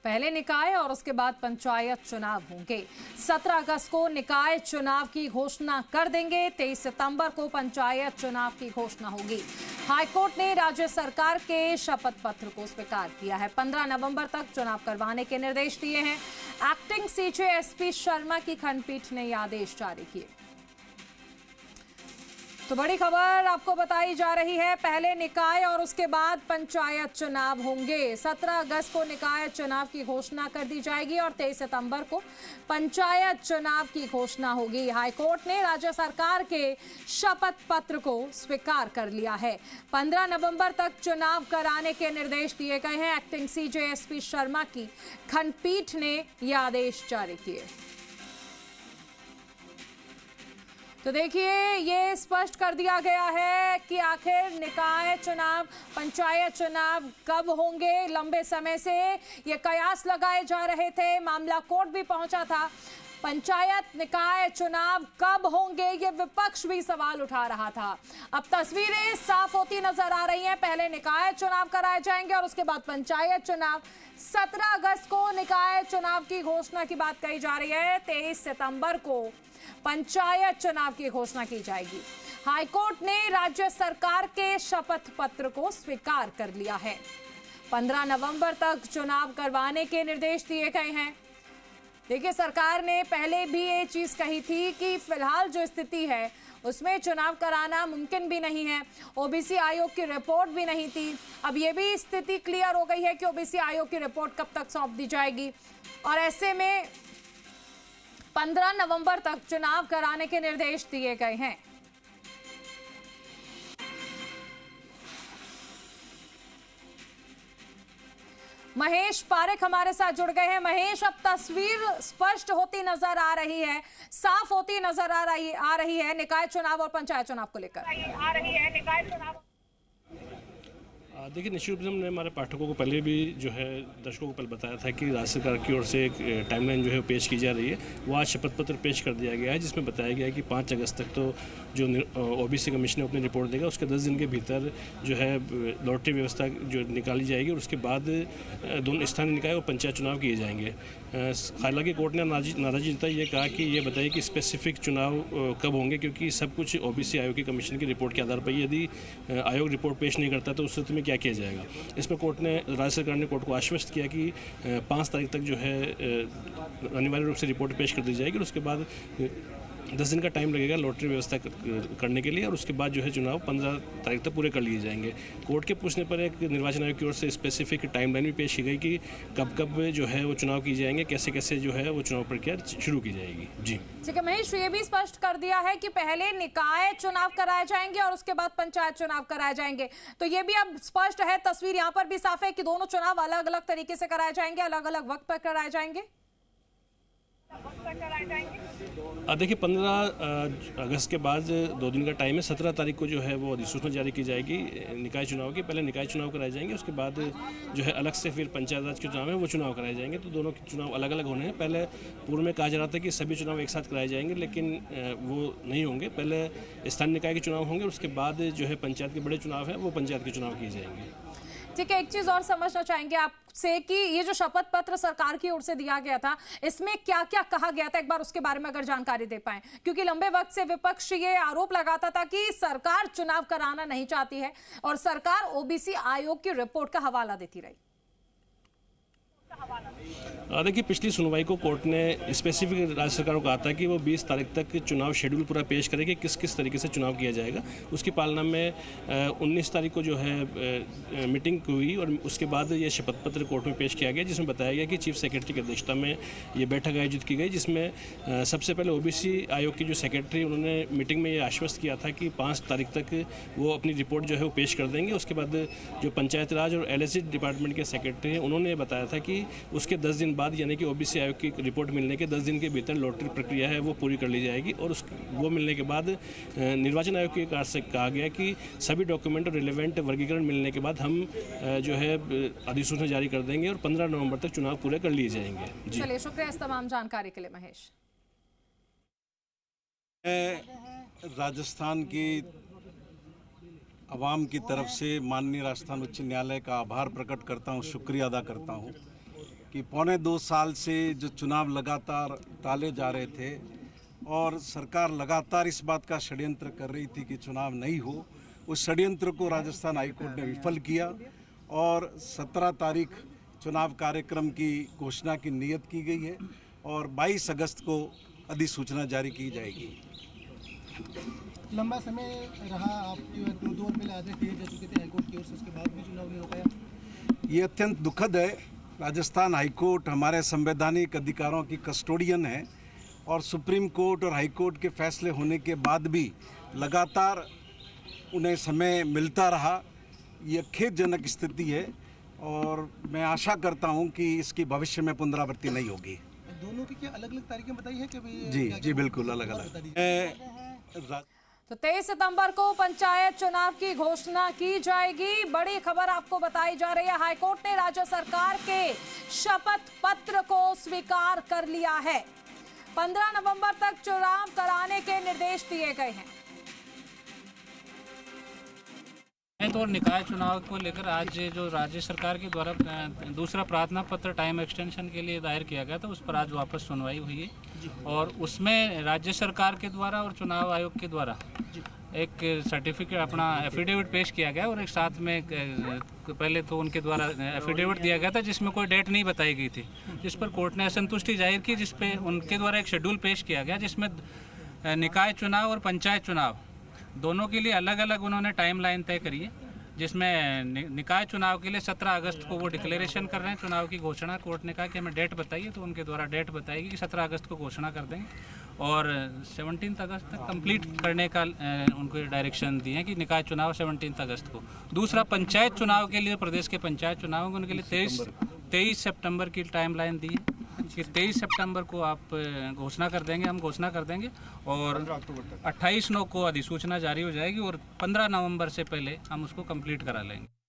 पहले निकाय और उसके बाद पंचायत चुनाव होंगे। 17 अगस्त को निकाय चुनाव की घोषणा कर देंगे। 23 सितंबर को पंचायत चुनाव की घोषणा होगी। हाईकोर्ट ने राज्य सरकार के शपथ पत्र को स्वीकार किया है। 15 नवंबर तक चुनाव करवाने के निर्देश दिए हैं। एक्टिंग सीजे एसपी शर्मा की खंडपीठ ने ये आदेश जारी किए। तो बड़ी खबर आपको बताई जा रही है, पहले निकाय और उसके बाद पंचायत चुनाव होंगे। 17 अगस्त को निकाय चुनाव की घोषणा कर दी जाएगी और 23 सितंबर को पंचायत चुनाव की घोषणा होगी। हाईकोर्ट ने राज्य सरकार के शपथ पत्र को स्वीकार कर लिया है। 15 नवंबर तक चुनाव कराने के निर्देश दिए गए हैं। एक्टिंग सीजे एसपी शर्मा की खंडपीठ ने यह आदेश जारी किए। तो देखिए, ये स्पष्ट कर दिया गया है कि आखिर निकाय चुनाव, पंचायत चुनाव कब होंगे। लंबे समय से ये कयास लगाए जा रहे थे, मामला कोर्ट भी पहुंचा था। पंचायत निकाय चुनाव कब होंगे, ये विपक्ष भी सवाल उठा रहा था। अब तस्वीरें साफ होती नजर आ रही हैं। पहले निकाय चुनाव कराए जाएंगे और उसके बाद पंचायत चुनाव। 17 अगस्त को निकाय चुनाव की घोषणा की बात कही जा रही है। 23 सितंबर को पंचायत चुनाव की घोषणा की जाएगी। हाईकोर्ट ने राज्य सरकार के शपथ पत्र को स्वीकार कर लिया है। 15 नवंबर तक चुनाव करवाने के निर्देश दिए गए हैं। देखिए, सरकार ने पहले भी ये चीज कही थी कि फिलहाल जो स्थिति है उसमें चुनाव कराना मुमकिन भी नहीं है। ओबीसी आयोग की रिपोर्ट भी नहीं थी। अब ये भी स्थिति क्लियर हो गई है कि ओबीसी आयोग की रिपोर्ट कब तक सौंप दी जाएगी और ऐसे में 15 नवंबर तक चुनाव कराने के निर्देश दिए गए हैं। महेश पारेख हमारे साथ जुड़ गए हैं। महेश, अब तस्वीर स्पष्ट होती नजर आ रही है, साफ होती नजर आ रही है निकाय चुनाव और पंचायत चुनाव को लेकर। देखिए, निश्चित रूप से हमने हमारे पाठकों को पहले भी जो है दर्शकों को पहले बताया था कि राज्य सरकार की ओर से एक टाइमलाइन जो है पेश की जा रही है। वो आज शपथ पत्र पेश कर दिया गया है, जिसमें बताया गया है कि 5 अगस्त तक तो जो ओबीसी कमीशन अपनी रिपोर्ट देगा, उसके 10 दिन के भीतर जो है लॉटरी व्यवस्था जो निकाली जाएगी और उसके बाद दोनों स्थानीय निकाय और पंचायत चुनाव किए जाएंगे। हालांकि कोर्ट ने नाराजी जताई, ये कहा कि ये बताइए कि स्पेसिफिक चुनाव कब होंगे, क्योंकि सब कुछ ओबीसी आयोग की कमीशन की रिपोर्ट के आधार पर, यदि आयोग रिपोर्ट पेश नहीं करता तो उस स्थिति में क्या किया जाएगा। इस पर कोर्ट ने, राज्य सरकार ने कोर्ट को आश्वस्त किया कि 5 तारीख तक जो है अनिवार्य रूप से रिपोर्ट पेश कर दी जाएगी और उसके बाद 10 दिन का टाइम लगेगा लॉटरी व्यवस्था करने के लिए और उसके बाद जो है चुनाव 15 तारीख तक पूरे कर लिए जाएंगे। कोर्ट के पूछने पर एक निर्वाचन आयोग की ओर से स्पेसिफिक टाइमलाइन भी पेश की गई कि कब कब जो है वो चुनाव किए जाएंगे, कैसे कैसे जो है वो चुनाव प्रक्रिया शुरू की जाएगी। जी ठीक है महेश, ये भी स्पष्ट कर दिया है कि पहले निकाय चुनाव कराए जाएंगे और उसके बाद पंचायत चुनाव कराए जाएंगे। तो ये भी अब स्पष्ट है, तस्वीर यहाँ पर भी साफ है कि दोनों चुनाव अलग अलग तरीके से कराए जाएंगे, अलग अलग वक्त पर कराए जाएंगे। देखिए, 15 अगस्त के बाद 2 दिन का टाइम है। 17 तारीख को जो है वो अधिसूचना जारी की जाएगी निकाय चुनाव की। पहले निकाय चुनाव कराए जाएंगे, उसके बाद जो है अलग से फिर पंचायत राज के चुनाव है वो चुनाव कराए जाएंगे। तो दोनों के चुनाव अलग अलग होने हैं। पहले पूर्व में कहा जा रहा था कि सभी चुनाव एक साथ कराए जाएंगे, लेकिन वो नहीं होंगे। पहले स्थानीय निकाय के चुनाव होंगे, उसके बाद जो है पंचायत के बड़े चुनाव हैं वो पंचायत के चुनाव किए जाएंगे। ठीक है, एक चीज और समझना चाहेंगे आपसे कि ये जो शपथ पत्र सरकार की ओर से दिया गया था, इसमें क्या क्या कहा गया था, एक बार उसके बारे में अगर जानकारी दे पाएं, क्योंकि लंबे वक्त से विपक्ष ये आरोप लगाता था कि सरकार चुनाव कराना नहीं चाहती है और सरकार ओबीसी आयोग की रिपोर्ट का हवाला देती रही। देखिए, पिछली सुनवाई को कोर्ट ने स्पेसिफिक राज्य सरकार को कहा था कि वो 20 तारीख तक चुनाव शेड्यूल पूरा पेश करेगी, किस किस तरीके से चुनाव किया जाएगा। उसकी पालना में 19 तारीख को जो है मीटिंग हुई और उसके बाद ये शपथ पत्र कोर्ट में पेश किया गया, जिसमें बताया गया कि चीफ सेक्रेटरी की अध्यक्षता में ये बैठक आयोजित की गई, जिसमें सबसे पहले ओबीसी आयोग की जो सेक्रेटरी, उन्होंने मीटिंग में ये आश्वस्त किया था कि 5 तारीख तक वो अपनी रिपोर्ट जो है वो पेश कर देंगे। उसके बाद जो पंचायत राज और एलएससी डिपार्टमेंट के सेक्रेटरी हैं, उन्होंने बताया था कि उसके 10 दिन बाद, यानी कि ओबीसी आयोग की रिपोर्ट मिलने के 10 दिन के भीतर लॉटरी प्रक्रिया है वो पूरी कर ली जाएगी और वो मिलने के बाद निर्वाचन आयोग की कार से कहा गया कि सभी डॉक्यूमेंट और रिलेवेंट वर्गीकरण मिलने के बाद हम जो है अधिसूचना जारी कर देंगे और 15 नवंबर तक चुनाव पूरे कर लिए जाएंगे। जी चलिए, शुक्रिया इस तमाम जानकारी के लिए महेश। राजस्थान की आवाम की तरफ से माननीय राजस्थान उच्च न्यायालय का आभार प्रकट करता हूँ, शुक्रिया अदा करता हूँ कि पौने 2 साल से जो चुनाव लगातार टाले जा रहे थे और सरकार लगातार इस बात का षड्यंत्र कर रही थी कि चुनाव नहीं हो, उस षड्यंत्र को राजस्थान हाईकोर्ट ने विफल किया और 17 तारीख चुनाव कार्यक्रम की घोषणा की नियत की गई है और 22 अगस्त को अधिसूचना जारी की जाएगी। लंबा समय रहा, आपकी 2 और पहले आदेश दिए जा चुके थे हाईकोर्ट की ओर से, उसके बाद भी चुनाव नहीं हो पाया। ये अत्यंत दुखद है। राजस्थान हाईकोर्ट हमारे संवैधानिक अधिकारों की कस्टोडियन है और सुप्रीम कोर्ट और हाईकोर्ट के फैसले होने के बाद भी लगातार उन्हें समय मिलता रहा। ये खेदजनक स्थिति है और मैं आशा करता हूं कि इसकी भविष्य में पुनरावृत्ति नहीं होगी। दोनों की क्या अलग अलग तारीखें बताई है कि भाई? जी बिल्कुल अलग अलग। तो 23 सितंबर को पंचायत चुनाव की घोषणा की जाएगी। बड़ी खबर आपको बताई जा रही है, हाईकोर्ट ने राज्य सरकार के शपथ पत्र को स्वीकार कर लिया है। 15 नवंबर तक चुनाव कराने के निर्देश दिए गए हैं। तो निकाय चुनाव को लेकर आज जो राज्य सरकार के द्वारा दूसरा प्रार्थना पत्र टाइम एक्सटेंशन के लिए दायर किया गया था, उस पर आज वापस सुनवाई हुई है और उसमें राज्य सरकार के द्वारा और चुनाव आयोग के द्वारा एक सर्टिफिकेट अपना एफिडेविट पेश किया गया और एक साथ में पहले तो उनके द्वारा एफिडेविट दिया गया था जिसमें कोई डेट नहीं बताई गई थी, जिस पर कोर्ट ने असंतुष्टि जाहिर की, जिस पे उनके द्वारा एक शेड्यूल पेश किया गया जिसमें निकाय चुनाव और पंचायत चुनाव दोनों के लिए अलग अलग उन्होंने टाइमलाइन तय करी है, जिसमें निकाय चुनाव के लिए 17 अगस्त को वो डिक्लेरेशन कर रहे हैं, चुनाव की घोषणा। कोर्ट ने कहा कि हमें डेट बताइए, तो उनके द्वारा डेट बताएगी कि 17 अगस्त को घोषणा कर देंगे और 17 अगस्त तक कंप्लीट करने का उनको डायरेक्शन दिए हैं कि निकाय चुनाव 17 अगस्त को। दूसरा पंचायत चुनाव के लिए, प्रदेश के पंचायत चुनाव होंगे उनके लिए 23 सितंबर की टाइमलाइन दी है कि 23 सितंबर को आप घोषणा कर देंगे, हम घोषणा कर देंगे और 28 नौ को अधिसूचना जारी हो जाएगी और 15 नवंबर से पहले हम उसको कंप्लीट करा लेंगे।